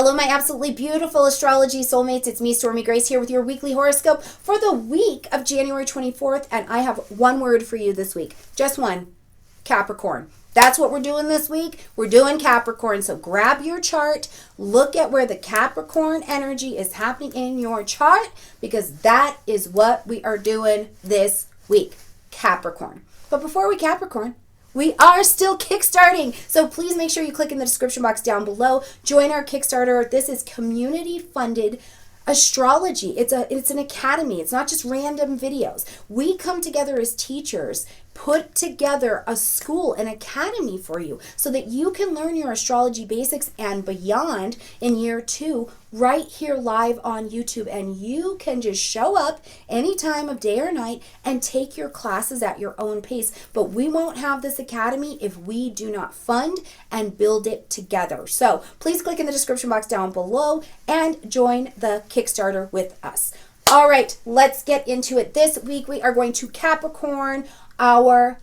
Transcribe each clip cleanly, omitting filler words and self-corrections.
Hello, my absolutely beautiful astrology soulmates. It's me, Stormie Grace, here with your weekly horoscope for the week of January 24th. And I have one word for you this week. Just one. Capricorn. That's what we're doing this week. We're doing Capricorn. So grab your chart, look at where the Capricorn energy is happening in your chart, because that is what we are doing this week. Capricorn. But before we Capricorn, we are still kickstarting. So please make sure you click in the description box down below. Join our Kickstarter. This is community funded astrology. It's an academy. It's not just random videos. We come together as teachers, put together a school, an academy for you so that you can learn your astrology basics and beyond in year 2 right here live on YouTube. And you can just show up any time of day or night and take your classes at your own pace. But we won't have this academy if we do not fund and build it together. So please click in the description box down below and join the Kickstarter with us. All right, let's get into it. This week we are going to Capricorn our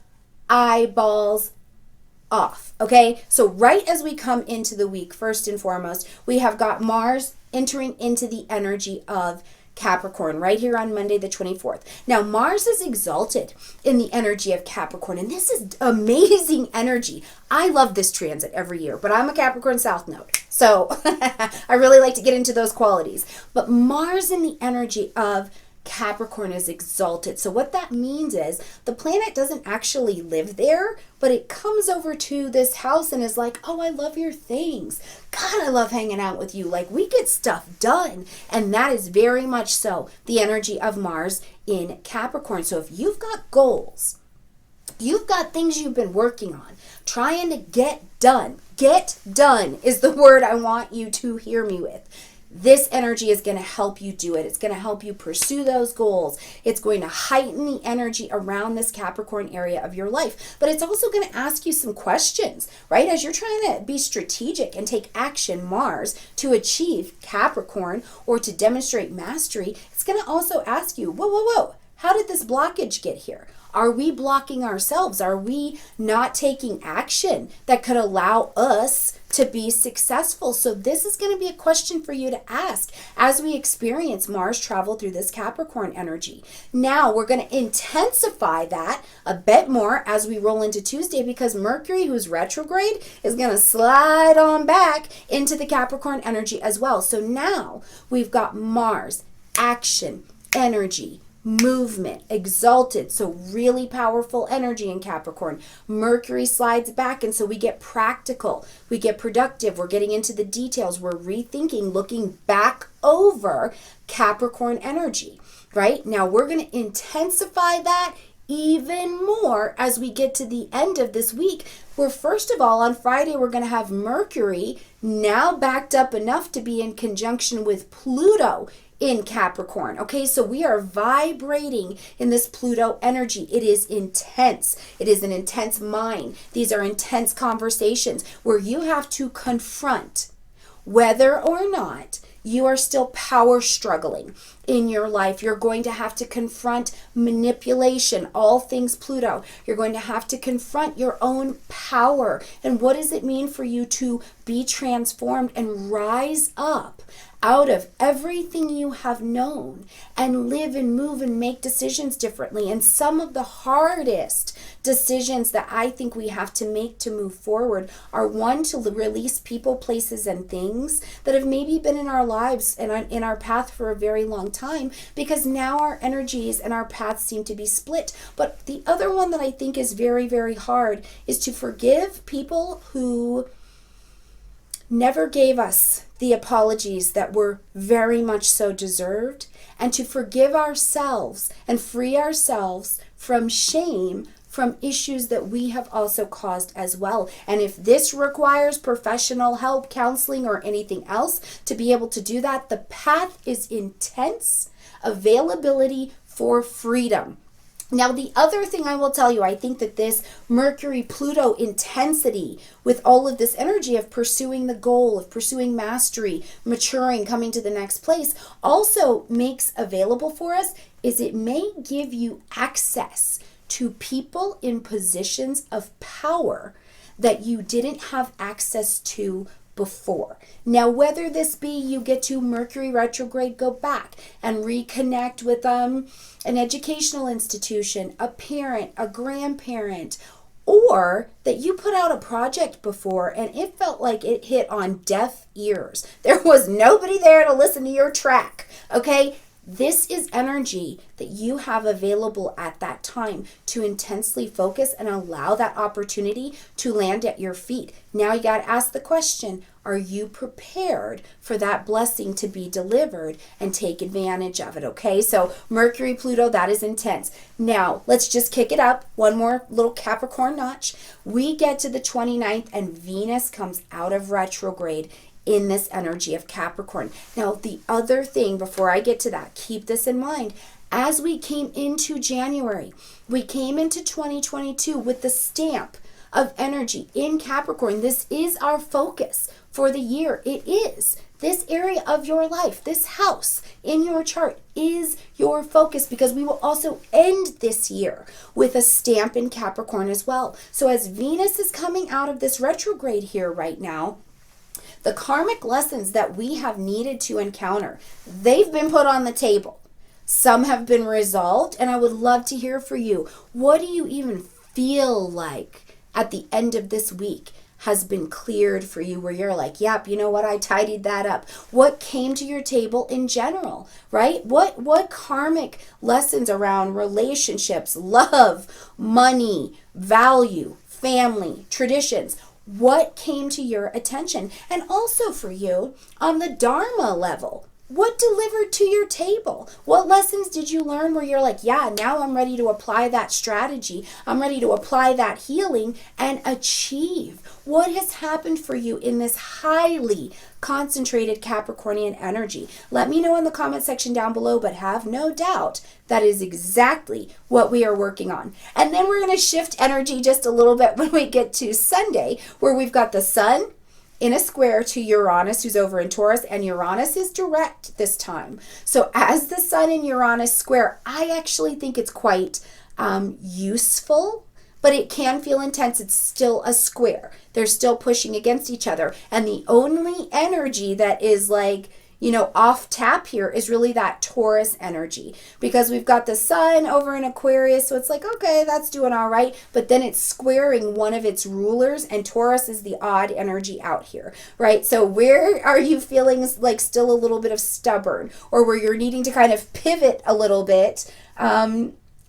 eyeballs off. Okay, so right as we come into the week, first and foremost, we have got Mars entering into the energy of Capricorn right here on Monday the 24th. Now Mars is exalted in the energy of Capricorn, and this is amazing energy. I love this transit every year, but I'm a Capricorn South Node, so I really like to get into those qualities. But Mars in the energy of Capricorn is exalted. So what that means is the planet doesn't actually live there, but it comes over to this house and is like, oh, I love your things. God, I love hanging out with you. Like, we get stuff done. And that is very much so the energy of Mars in Capricorn. So if you've got goals, you've got things you've been working on, trying to get done. Get done is the word I want you to hear me with. This energy is going to help you do it. It's going to help you pursue those goals. It's going to heighten the energy around this Capricorn area of your life. But it's also going to ask you some questions, right? As you're trying to be strategic and take action, Mars, to achieve Capricorn or to demonstrate mastery, it's going to also ask you, whoa, how did this blockage get here? Are we blocking ourselves? Are we not taking action that could allow us to be successful? So this is going to be a question for you to ask as we experience Mars travel through this Capricorn energy. Now we're going to intensify that a bit more as we roll into Tuesday, because Mercury, who's retrograde, is going to slide on back into the Capricorn energy as well. So now we've got Mars, action, energy, movement, exalted, so really powerful energy in Capricorn. Mercury slides back, and so we get practical, we get productive, we're getting into the details, we're rethinking, looking back over Capricorn energy. Right now we're going to intensify that even more as we get to the end of this week, where first of all on Friday we're going to have Mercury now backed up enough to be in conjunction with Pluto in Capricorn. Okay, so we are vibrating in this Pluto energy. It is intense. It is an intense mind. These are intense conversations where you have to confront whether or not you are still power struggling in your life. You're going to have to confront manipulation, all things Pluto. You're going to have to confront your own power. And what does it mean for you to be transformed and rise up out of everything you have known and live and move and make decisions differently? And some of the hardest decisions that I think we have to make to move forward are, one, to release people, places, and things that have maybe been in our lives and in our path for a very long time, because now our energies and our paths seem to be split. But the other one that I think is very, very hard is to forgive people who never gave us the apologies that were very much so deserved, and to forgive ourselves and free ourselves from shame from issues that we have also caused as well. And if this requires professional help, counseling, or anything else to be able to do that, the path is intense. Availability for freedom. Now, the other thing I will tell you, I think that this Mercury-Pluto intensity with all of this energy of pursuing the goal, of pursuing mastery, maturing, coming to the next place, also makes available for us is it may give you access to people in positions of power that you didn't have access to before. Now, whether this be you get to Mercury retrograde, go back and reconnect with an educational institution, a parent, a grandparent, or that you put out a project before and it felt like it hit on deaf ears. There was nobody there to listen to your track, okay? This is energy that you have available at that time to intensely focus and allow that opportunity to land at your feet. Now you got to ask the question, are you prepared for that blessing to be delivered and take advantage of it, okay? So Mercury, Pluto, that is intense. Now, let's just kick it up. One more little Capricorn notch. We get to the 29th and Venus comes out of retrograde in this energy of Capricorn. Now, the other thing before I get to that, keep this in mind. As we came into January, we came into 2022 with the stamp of energy in Capricorn. This is our focus for the year. It is. This area of your life, this house in your chart is your focus, because we will also end this year with a stamp in Capricorn as well. So as Venus is coming out of this retrograde here right now, the karmic lessons that we have needed to encounter, they've been put on the table. Some have been resolved, and I would love to hear from you. What do you even feel like at the end of this week has been cleared for you, where you're like, yep, you know what, I tidied that up? What came to your table in general, right? What karmic lessons around relationships, love, money, value, family, traditions, what came to your attention? And also for you, on the Dharma level, what delivered to your table? What lessons did you learn where you're like, yeah, now I'm ready to apply that strategy. I'm ready to apply that healing and achieve. What has happened for you in this highly concentrated Capricornian energy? Let me know in the comment section down below, but have no doubt that is exactly what we are working on. And then we're going to shift energy just a little bit when we get to Sunday, where we've got the sun in a square to Uranus, who's over in Taurus, and Uranus is direct this time. So as the sun in Uranus square, I actually think it's quite useful, but it can feel intense. It's still a square. They're still pushing against each other. And the only energy that is like, you know, off tap here is really that Taurus energy, because we've got the sun over in Aquarius. So it's like, okay, that's doing all right. But then it's squaring one of its rulers, and Taurus is the odd energy out here, right? So where are you feeling like still a little bit of stubborn, or where you're needing to kind of pivot a little bit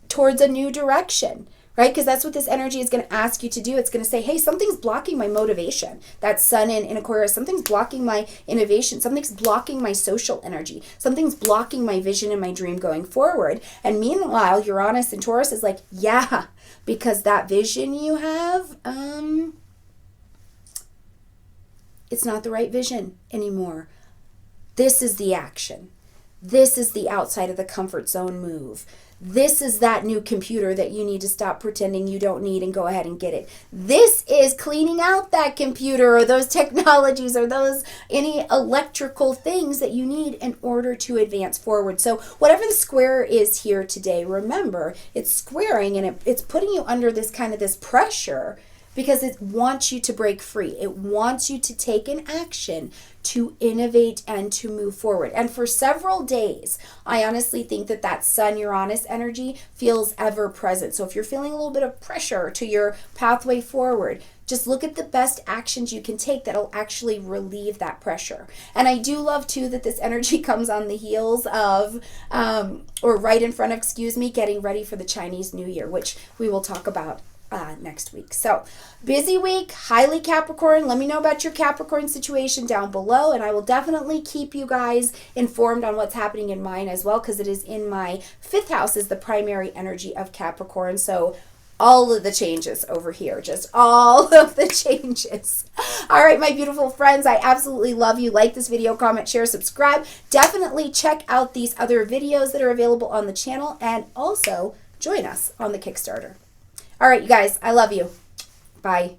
towards a new direction? Right? Because that's what this energy is going to ask you to do. It's going to say, hey, something's blocking my motivation. That sun in Aquarius, something's blocking my innovation. Something's blocking my social energy. Something's blocking my vision and my dream going forward. And meanwhile, Uranus and Taurus is like, yeah, because that vision you have, it's not the right vision anymore. This is the action. This is the outside of the comfort zone move. This is that new computer that you need to stop pretending you don't need and go ahead and get it. This is cleaning out that computer or those technologies or those any electrical things that you need in order to advance forward. So whatever the square is here today, remember, it's squaring and it's putting you under this kind of this pressure, because it wants you to break free. It wants you to take an action to innovate and to move forward. And for several days, I honestly think that that Sun-Uranus energy feels ever present. So if you're feeling a little bit of pressure to your pathway forward, just look at the best actions you can take that'll actually relieve that pressure. And I do love too that this energy comes on the heels of, or right in front of, getting ready for the Chinese New Year, which we will talk about next week. So busy week, highly Capricorn. Let me know about your Capricorn situation down below, and I will definitely keep you guys informed on what's happening in mine as well, because it is in my 5th house is the primary energy of Capricorn. So all of the changes over here, just all of the changes. All right, my beautiful friends, I absolutely love you. Like this video, comment, share, subscribe. Definitely check out these other videos that are available on the channel, and also join us on the Kickstarter. All right, you guys, I love you. Bye.